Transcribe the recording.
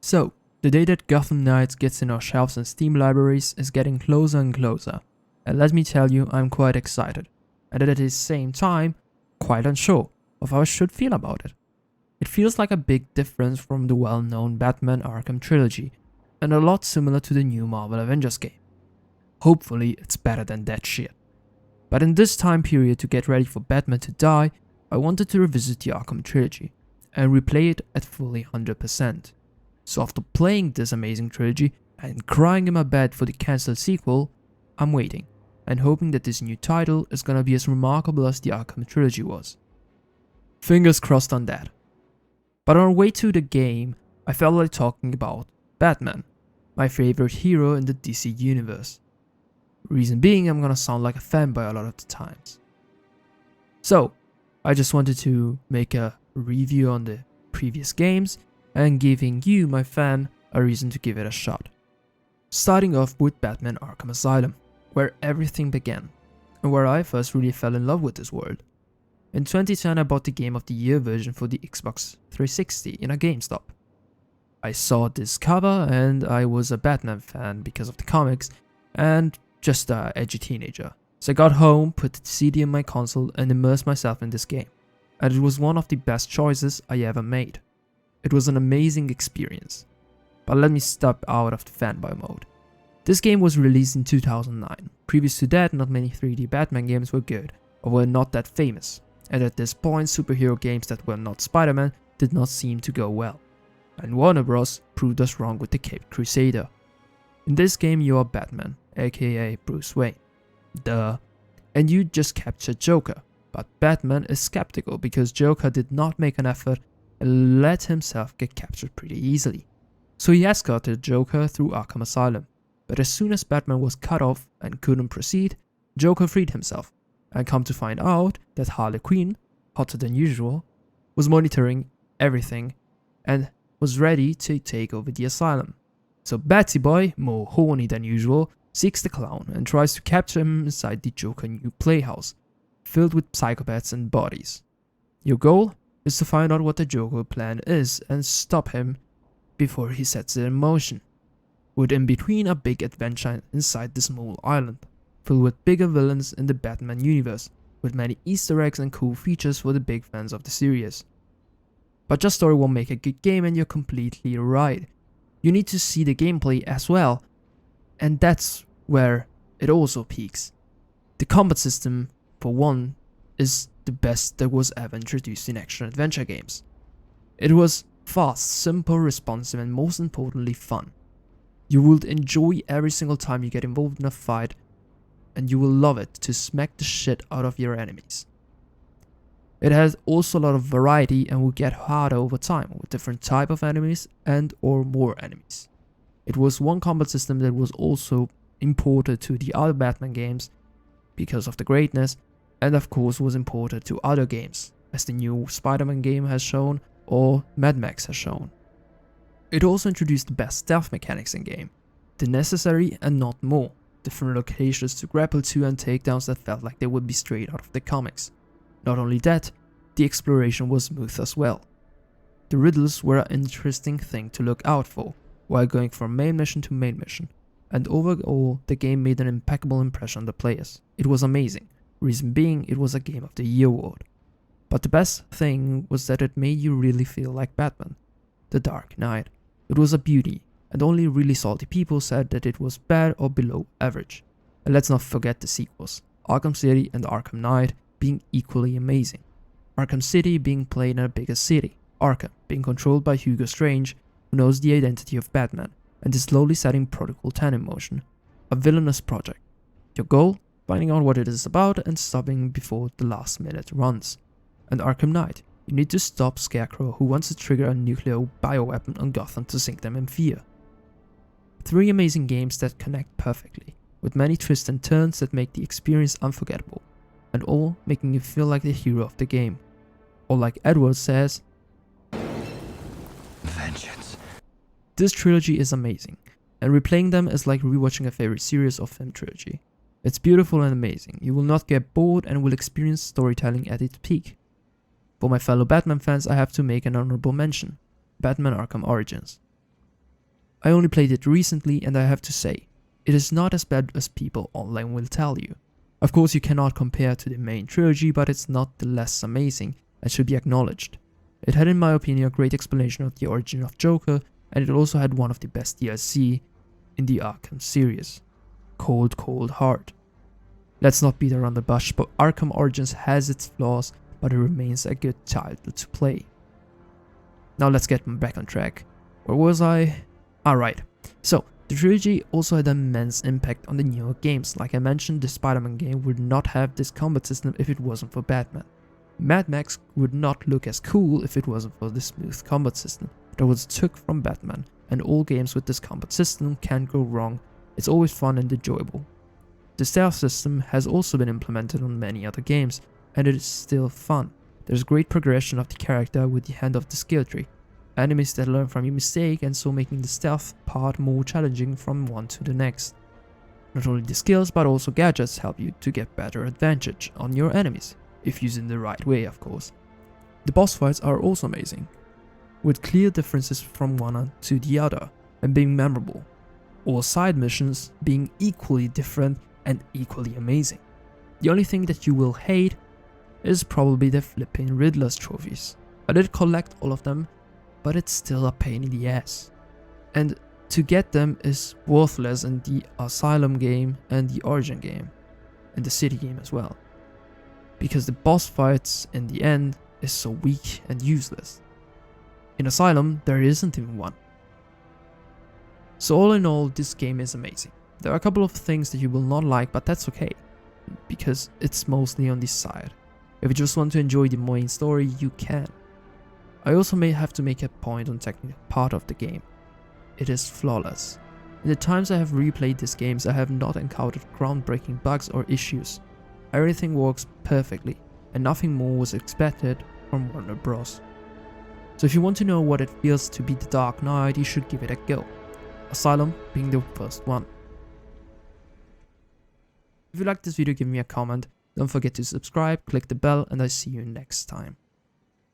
So, the day that Gotham Knights gets in our shelves and Steam libraries is getting closer and closer, and let me tell you, I'm quite excited, and at the same time, quite unsure of how I should feel about it. It feels like a big difference from the well-known Batman Arkham Trilogy, and a lot similar to the new Marvel Avengers game. Hopefully, it's better than that shit. But in this time period to get ready for Batman to die, I wanted to revisit the Arkham Trilogy, and replay it at fully 100%. So after playing this amazing trilogy and crying in my bed for the cancelled sequel, I'm waiting and hoping that this new title is gonna be as remarkable as the Arkham Trilogy was. Fingers crossed on that. But on our way to the game, I felt like talking about Batman, my favorite hero in the DC universe. Reason being, I'm gonna sound like a fanboy a lot of the times. So, I just wanted to make a review on the previous games and giving you, my fan, a reason to give it a shot. Starting off with Batman Arkham Asylum, where everything began, and where I first really fell in love with this world. In 2010 I bought the Game of the Year version for the Xbox 360 in a GameStop. I saw this cover and I was a Batman fan because of the comics and just a edgy teenager. So I got home, put the CD in my console and immersed myself in this game. And it was one of the best choices I ever made. It was an amazing experience. But let me step out of the fanboy mode. This game was released in 2009. Previous to that, not many 3D Batman games were good, or were not that famous. And at this point, superhero games that were not Spider-Man did not seem to go well. And Warner Bros. Proved us wrong with the Caped Crusader. In this game you are Batman, aka Bruce Wayne. Duh. And you just captured Joker. But Batman is skeptical because Joker did not make an effort and let himself get captured pretty easily. So he escorted Joker through Arkham Asylum. But as soon as Batman was cut off and couldn't proceed, Joker freed himself, and come to find out that Harley Quinn, hotter than usual, was monitoring everything and was ready to take over the asylum. So Batsy Boy, more horny than usual, seeks the clown and tries to capture him inside the Joker new playhouse, filled with psychopaths and bodies. Your goal is to find out what the Joker plan is and stop him before he sets it in motion. With in between a big adventure inside the small island, filled with bigger villains in the Batman universe, with many Easter eggs and cool features for the big fans of the series. But just story won't make a good game, and you're completely right. You need to see the gameplay as well, and that's where it also peaks. The combat system, for one, is the best that was ever introduced in action-adventure games. It was fast, simple, responsive, and most importantly fun. You will enjoy every single time you get involved in a fight, and you will love it to smack the shit out of your enemies. It has also a lot of variety and will get harder over time with different type of enemies and or more enemies. It was one combat system that was also imported to the other Batman games because of the greatness, and of course was imported to other games, as the new Spider-Man game has shown or Mad Max has shown. It also introduced the best stealth mechanics in game, the necessary and not more, different locations to grapple to and takedowns that felt like they would be straight out of the comics. Not only that, the exploration was smooth as well. The riddles were an interesting thing to look out for, while going from main mission to main mission, and overall the game made an impeccable impression on the players. It was amazing, reason being it was a Game of the Year award. But the best thing was that it made you really feel like Batman. The Dark Knight. It was a beauty, and only really salty people said that it was bad or below average. And let's not forget the sequels, Arkham City and Arkham Knight being equally amazing. Arkham City being played in a bigger city, Arkham being controlled by Hugo Strange, who knows the identity of Batman, and is slowly setting Protocol 10 in motion, a villainous project. Your goal? Finding out what it is about and stopping before the last minute runs. And Arkham Knight, you need to stop Scarecrow, who wants to trigger a nuclear bioweapon on Gotham to sink them in fear. 3 amazing games that connect perfectly, with many twists and turns that make the experience unforgettable, and all making you feel like the hero of the game. Or like Edward says, vengeance. This trilogy is amazing, and replaying them is like rewatching a favorite series or film trilogy. It's beautiful and amazing, you will not get bored and will experience storytelling at its peak. For my fellow Batman fans, I have to make an honorable mention, Batman Arkham Origins. I only played it recently and I have to say, it is not as bad as people online will tell you. Of course you cannot compare to the main trilogy, but it's not the less amazing and should be acknowledged. It had in my opinion a great explanation of the origin of Joker, and it also had one of the best DLC in the Arkham series. Cold Heart. Let's not beat around the bush, but Arkham Origins has its flaws, but it remains a good title to play. Now let's get back on track. Where was I? Alright, so the trilogy also had an immense impact on the newer games. Like I mentioned, the Spider-Man game would not have this combat system if it wasn't for Batman. Mad Max would not look as cool if it wasn't for the smooth combat system that was took from Batman, and all games with this combat system can't go wrong. It's always fun and enjoyable. The stealth system has also been implemented on many other games, and it is still fun. There's great progression of the character with the hand of the skill tree, enemies that learn from your mistake, and so making the stealth part more challenging from one to the next. Not only the skills but also gadgets help you to get better advantage on your enemies, if used in the right way of course. The boss fights are also amazing, with clear differences from one to the other and being memorable. All side missions being equally different and equally amazing. The only thing that you will hate is probably the flipping Riddler's trophies. I did collect all of them, but it's still a pain in the ass. And to get them is worthless in the Asylum game and the Origin game, and the City game as well. Because the boss fights in the end is so weak and useless. In Asylum there isn't even one. So all in all, this game is amazing. There are a couple of things that you will not like, but that's okay, because it's mostly on this side. If you just want to enjoy the main story, you can. I also may have to make a point on technical part of the game. It is flawless. In the times I have replayed these games, I have not encountered groundbreaking bugs or issues. Everything works perfectly, and nothing more was expected from Warner Bros. So if you want to know what it feels to be the Dark Knight, you should give it a go. Asylum being the first one. If you liked this video, give me a comment. Don't forget to subscribe, click the bell, and I see you next time.